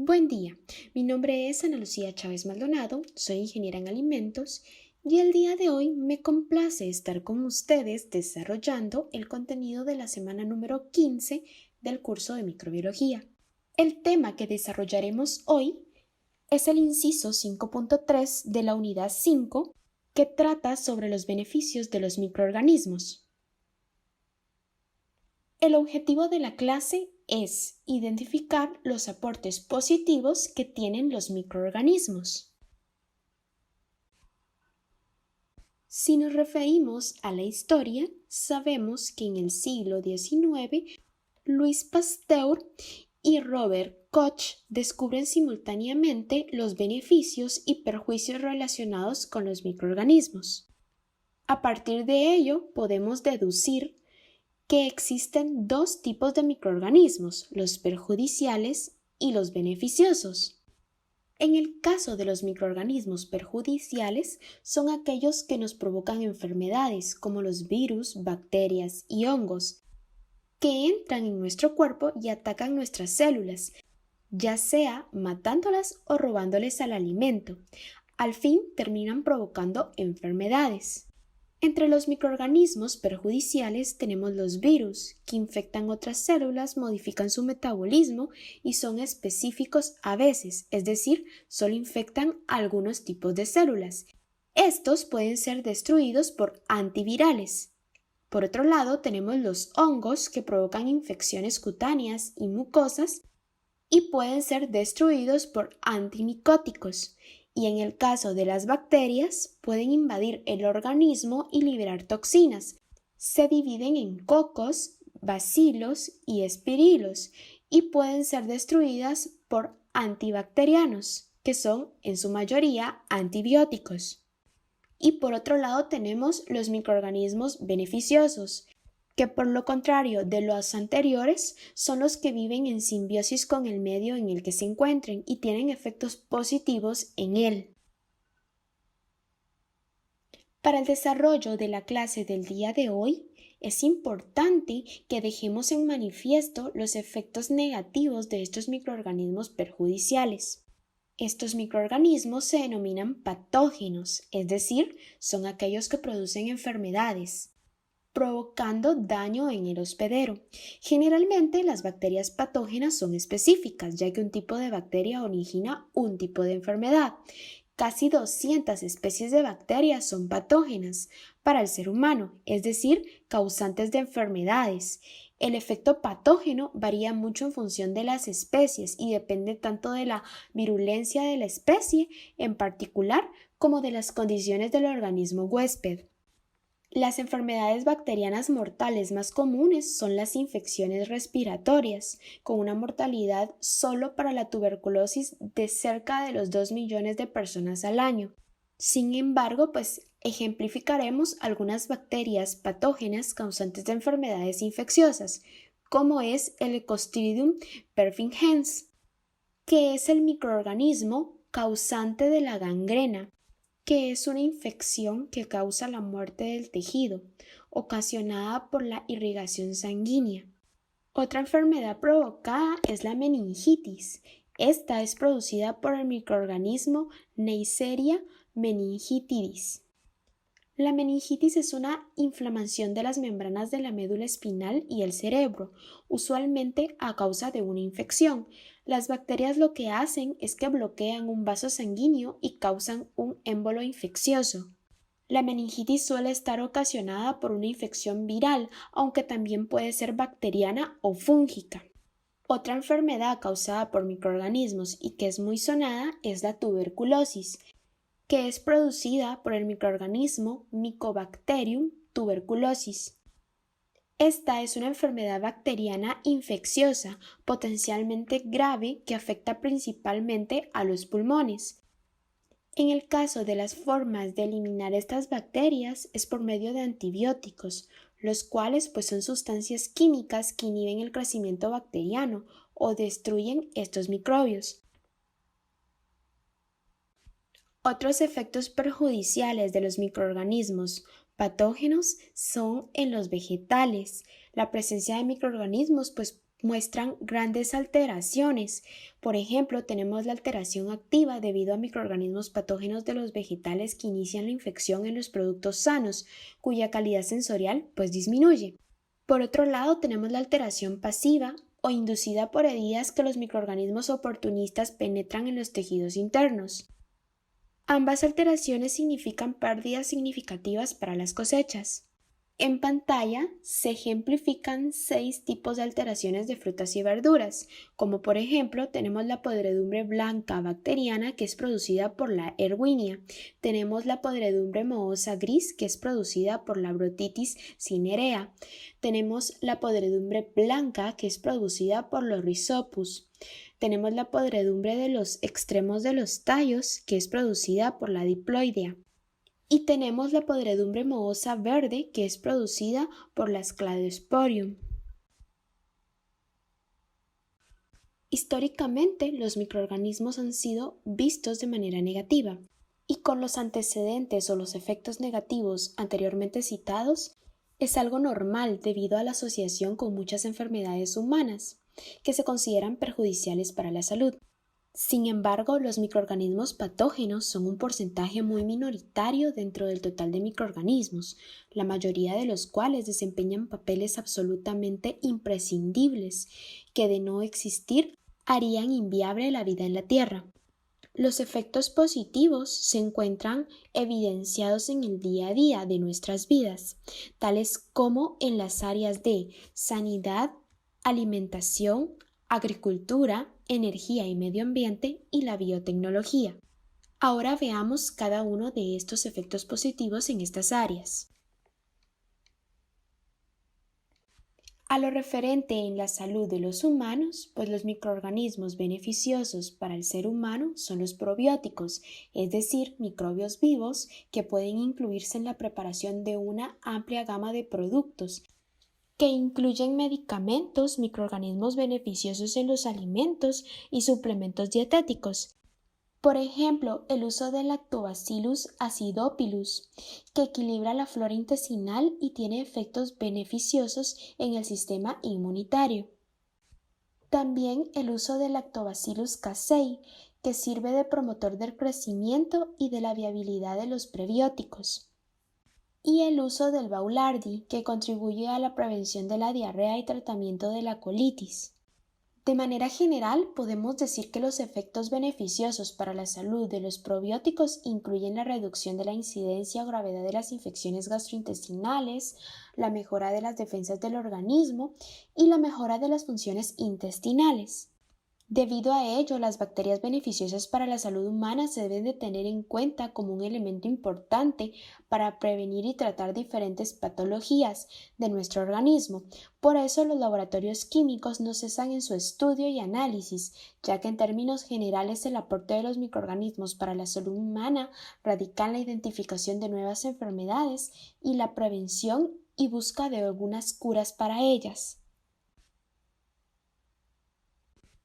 Buen día, mi nombre es Ana Lucía Chávez Maldonado, soy ingeniera en alimentos y el día de hoy me complace estar con ustedes desarrollando el contenido de la semana número 15 del curso de microbiología. El tema que desarrollaremos hoy es el inciso 5.3 de la unidad 5 que trata sobre los beneficios de los microorganismos. El objetivo de la clase es identificar los aportes positivos que tienen los microorganismos. Si nos referimos a la historia, sabemos que en el siglo XIX, Louis Pasteur y Robert Koch descubren simultáneamente los beneficios y perjuicios relacionados con los microorganismos. A partir de ello, podemos deducir que existen dos tipos de microorganismos, los perjudiciales y los beneficiosos. En el caso de los microorganismos perjudiciales, son aquellos que nos provocan enfermedades como los virus, bacterias y hongos, que entran en nuestro cuerpo y atacan nuestras células, ya sea matándolas o robándoles al alimento. Al fin terminan provocando enfermedades. Entre los microorganismos perjudiciales tenemos los virus, que infectan otras células, modifican su metabolismo y son específicos a veces, es decir, solo infectan algunos tipos de células. Estos pueden ser destruidos por antivirales. Por otro lado, tenemos los hongos, que provocan infecciones cutáneas y mucosas y pueden ser destruidos por antimicóticos. Y en el caso de las bacterias, pueden invadir el organismo y liberar toxinas. Se dividen en cocos, bacilos y espirilos y pueden ser destruidas por antibacterianos, que son en su mayoría antibióticos. Y por otro lado tenemos los microorganismos beneficiosos, que por lo contrario de los anteriores son los que viven en simbiosis con el medio en el que se encuentren y tienen efectos positivos en él. Para el desarrollo de la clase del día de hoy, es importante que dejemos en manifiesto los efectos negativos de estos microorganismos perjudiciales. Estos microorganismos se denominan patógenos, es decir, son aquellos que producen enfermedades, provocando daño en el hospedero. Generalmente las bacterias patógenas son específicas, ya que un tipo de bacteria origina un tipo de enfermedad. Casi 200 especies de bacterias son patógenas para el ser humano, es decir, causantes de enfermedades. El efecto patógeno varía mucho en función de las especies y depende tanto de la virulencia de la especie en particular como de las condiciones del organismo huésped. Las enfermedades bacterianas mortales más comunes son las infecciones respiratorias, con una mortalidad solo para la tuberculosis de cerca de los 2 millones de personas al año. Sin embargo, ejemplificaremos algunas bacterias patógenas causantes de enfermedades infecciosas, como es el Clostridium perfringens, que es el microorganismo causante de la gangrena, que es una infección que causa la muerte del tejido, ocasionada por la irrigación sanguínea. Otra enfermedad provocada es la meningitis. Esta es producida por el microorganismo Neisseria meningitidis. La meningitis es una inflamación de las membranas de la médula espinal y el cerebro, usualmente a causa de una infección. Las bacterias lo que hacen es que bloquean un vaso sanguíneo y causan un émbolo infeccioso. La meningitis suele estar ocasionada por una infección viral, aunque también puede ser bacteriana o fúngica. Otra enfermedad causada por microorganismos y que es muy sonada es la tuberculosis, que es producida por el microorganismo Mycobacterium tuberculosis. Esta es una enfermedad bacteriana infecciosa, potencialmente grave, que afecta principalmente a los pulmones. En el caso de las formas de eliminar estas bacterias es por medio de antibióticos, los cuales son sustancias químicas que inhiben el crecimiento bacteriano o destruyen estos microbios. Otros efectos perjudiciales de los microorganismos patógenos son en los vegetales. La presencia de microorganismos muestran grandes alteraciones. Por ejemplo, tenemos la alteración activa debido a microorganismos patógenos de los vegetales que inician la infección en los productos sanos, cuya calidad sensorial pues disminuye. Por otro lado, tenemos la alteración pasiva o inducida por heridas que los microorganismos oportunistas penetran en los tejidos internos. Ambas alteraciones significan pérdidas significativas para las cosechas. En pantalla se ejemplifican 6 tipos de alteraciones de frutas y verduras, como por ejemplo tenemos la podredumbre blanca bacteriana que es producida por la Erwinia, tenemos la podredumbre mohosa gris que es producida por la Brotitis cinerea, tenemos la podredumbre blanca que es producida por los Rhizopus, tenemos la podredumbre de los extremos de los tallos que es producida por la Diploidea. Y tenemos la podredumbre mohosa verde que es producida por las Cladosporium. Históricamente, los microorganismos han sido vistos de manera negativa, y con los antecedentes o los efectos negativos anteriormente citados, es algo normal debido a la asociación con muchas enfermedades humanas, que se consideran perjudiciales para la salud. Sin embargo, los microorganismos patógenos son un porcentaje muy minoritario dentro del total de microorganismos, la mayoría de los cuales desempeñan papeles absolutamente imprescindibles que, de no existir, harían inviable la vida en la Tierra. Los efectos positivos se encuentran evidenciados en el día a día de nuestras vidas, tales como en las áreas de sanidad, alimentación, agricultura, energía y medio ambiente y la biotecnología. Ahora veamos cada uno de estos efectos positivos en estas áreas. A lo referente en la salud de los humanos, pues los microorganismos beneficiosos para el ser humano son los probióticos, es decir, microbios vivos que pueden incluirse en la preparación de una amplia gama de productos, que incluyen medicamentos, microorganismos beneficiosos en los alimentos y suplementos dietéticos. Por ejemplo, el uso del Lactobacillus acidophilus, que equilibra la flora intestinal y tiene efectos beneficiosos en el sistema inmunitario. También el uso del Lactobacillus casei, que sirve de promotor del crecimiento y de la viabilidad de los prebióticos. Y el uso del Boulardii, que contribuye a la prevención de la diarrea y tratamiento de la colitis. De manera general, podemos decir que los efectos beneficiosos para la salud de los probióticos incluyen la reducción de la incidencia o gravedad de las infecciones gastrointestinales, la mejora de las defensas del organismo y la mejora de las funciones intestinales. Debido a ello, las bacterias beneficiosas para la salud humana se deben de tener en cuenta como un elemento importante para prevenir y tratar diferentes patologías de nuestro organismo. Por eso, los laboratorios químicos no cesan en su estudio y análisis, ya que en términos generales el aporte de los microorganismos para la salud humana radica en la identificación de nuevas enfermedades y la prevención y busca de algunas curas para ellas.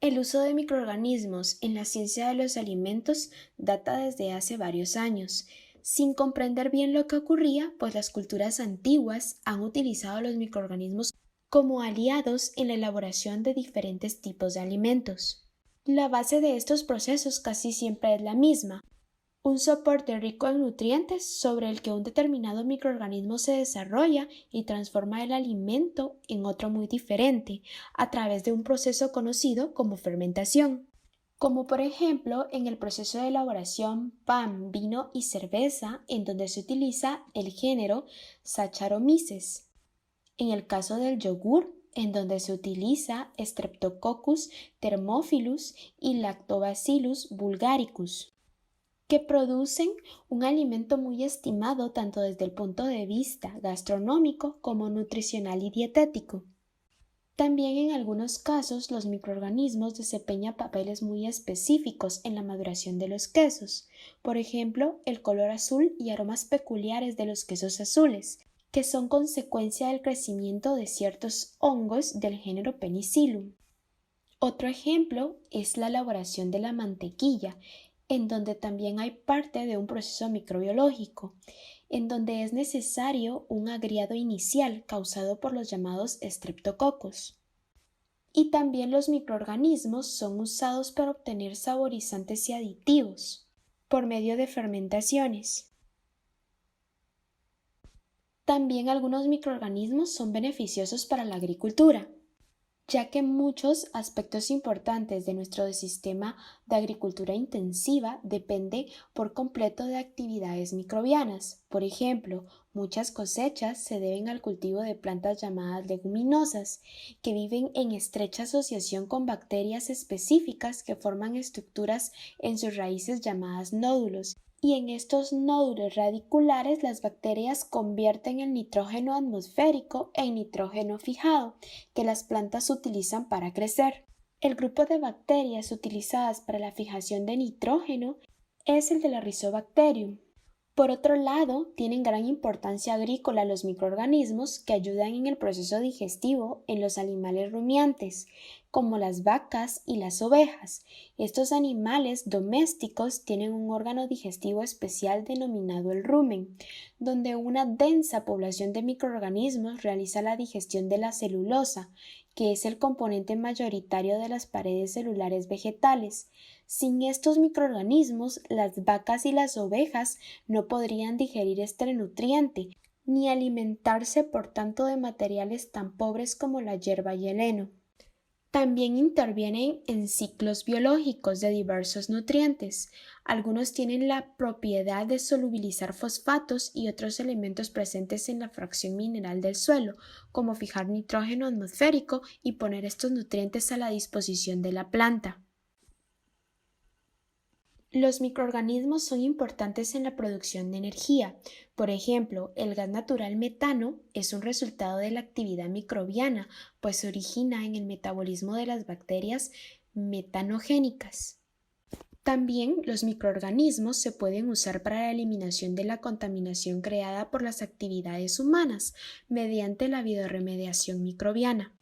El uso de microorganismos en la ciencia de los alimentos data desde hace varios años, sin comprender bien lo que ocurría, pues las culturas antiguas han utilizado los microorganismos como aliados en la elaboración de diferentes tipos de alimentos. La base de estos procesos casi siempre es la misma, un soporte rico en nutrientes sobre el que un determinado microorganismo se desarrolla y transforma el alimento en otro muy diferente a través de un proceso conocido como fermentación, como por ejemplo en el proceso de elaboración pan, vino y cerveza, en donde se utiliza el género Saccharomyces. En el caso del yogur, en donde se utiliza Streptococcus thermophilus y Lactobacillus bulgaricus, que producen un alimento muy estimado tanto desde el punto de vista gastronómico como nutricional y dietético. También en algunos casos los microorganismos desempeñan papeles muy específicos en la maduración de los quesos, por ejemplo, el color azul y aromas peculiares de los quesos azules, que son consecuencia del crecimiento de ciertos hongos del género Penicillium. Otro ejemplo es la elaboración de la mantequilla, en donde también hay parte de un proceso microbiológico, en donde es necesario un agriado inicial causado por los llamados estreptococos. Y también los microorganismos son usados para obtener saborizantes y aditivos por medio de fermentaciones. También algunos microorganismos son beneficiosos para la agricultura, ya que muchos aspectos importantes de nuestro sistema de agricultura intensiva dependen por completo de actividades microbianas. Por ejemplo, muchas cosechas se deben al cultivo de plantas llamadas leguminosas, que viven en estrecha asociación con bacterias específicas que forman estructuras en sus raíces llamadas nódulos. Y en estos nódulos radiculares las bacterias convierten el nitrógeno atmosférico en nitrógeno fijado, que las plantas utilizan para crecer. El grupo de bacterias utilizadas para la fijación de nitrógeno es el de la Rhizobacterium. Por otro lado, tienen gran importancia agrícola los microorganismos que ayudan en el proceso digestivo en los animales rumiantes, como las vacas y las ovejas. Estos animales domésticos tienen un órgano digestivo especial denominado el rumen, donde una densa población de microorganismos realiza la digestión de la celulosa, que es el componente mayoritario de las paredes celulares vegetales. Sin estos microorganismos, las vacas y las ovejas no podrían digerir este nutriente, ni alimentarse por tanto de materiales tan pobres como la hierba y el heno. También intervienen en ciclos biológicos de diversos nutrientes. Algunos tienen la propiedad de solubilizar fosfatos y otros elementos presentes en la fracción mineral del suelo, como fijar nitrógeno atmosférico y poner estos nutrientes a la disposición de la planta. Los microorganismos son importantes en la producción de energía. Por ejemplo, el gas natural metano es un resultado de la actividad microbiana, pues se origina en el metabolismo de las bacterias metanogénicas. También los microorganismos se pueden usar para la eliminación de la contaminación creada por las actividades humanas mediante la bioremediación microbiana.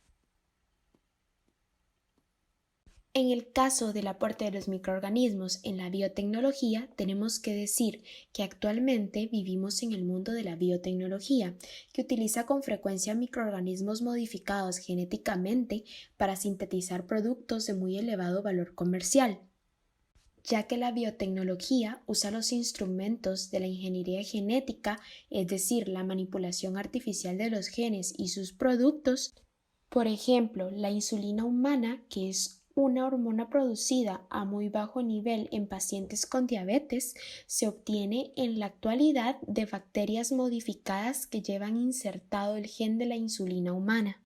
En el caso del aporte de los microorganismos en la biotecnología, tenemos que decir que actualmente vivimos en el mundo de la biotecnología, que utiliza con frecuencia microorganismos modificados genéticamente para sintetizar productos de muy elevado valor comercial, ya que la biotecnología usa los instrumentos de la ingeniería genética, es decir, la manipulación artificial de los genes y sus productos. Por ejemplo, la insulina humana, que es una hormona producida a muy bajo nivel en pacientes con diabetes, se obtiene en la actualidad de bacterias modificadas que llevan insertado el gen de la insulina humana.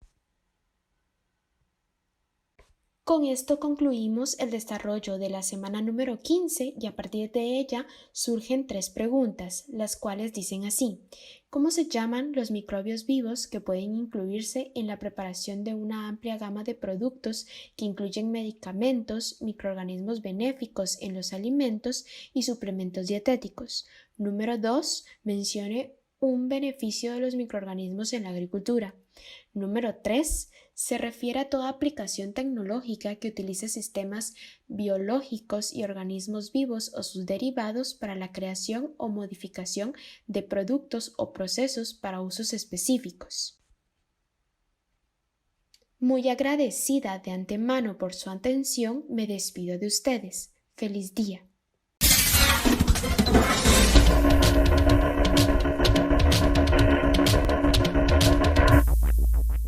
Con esto concluimos el desarrollo de la semana número 15 y a partir de ella surgen 3 preguntas, las cuales dicen así: ¿cómo se llaman los microbios vivos que pueden incluirse en la preparación de una amplia gama de productos que incluyen medicamentos, microorganismos benéficos en los alimentos y suplementos dietéticos? Número 2. Mencione un beneficio de los microorganismos en la agricultura. Número 3. Se refiere a toda aplicación tecnológica que utilice sistemas biológicos y organismos vivos o sus derivados para la creación o modificación de productos o procesos para usos específicos. Muy agradecida de antemano por su atención, me despido de ustedes. ¡Feliz día!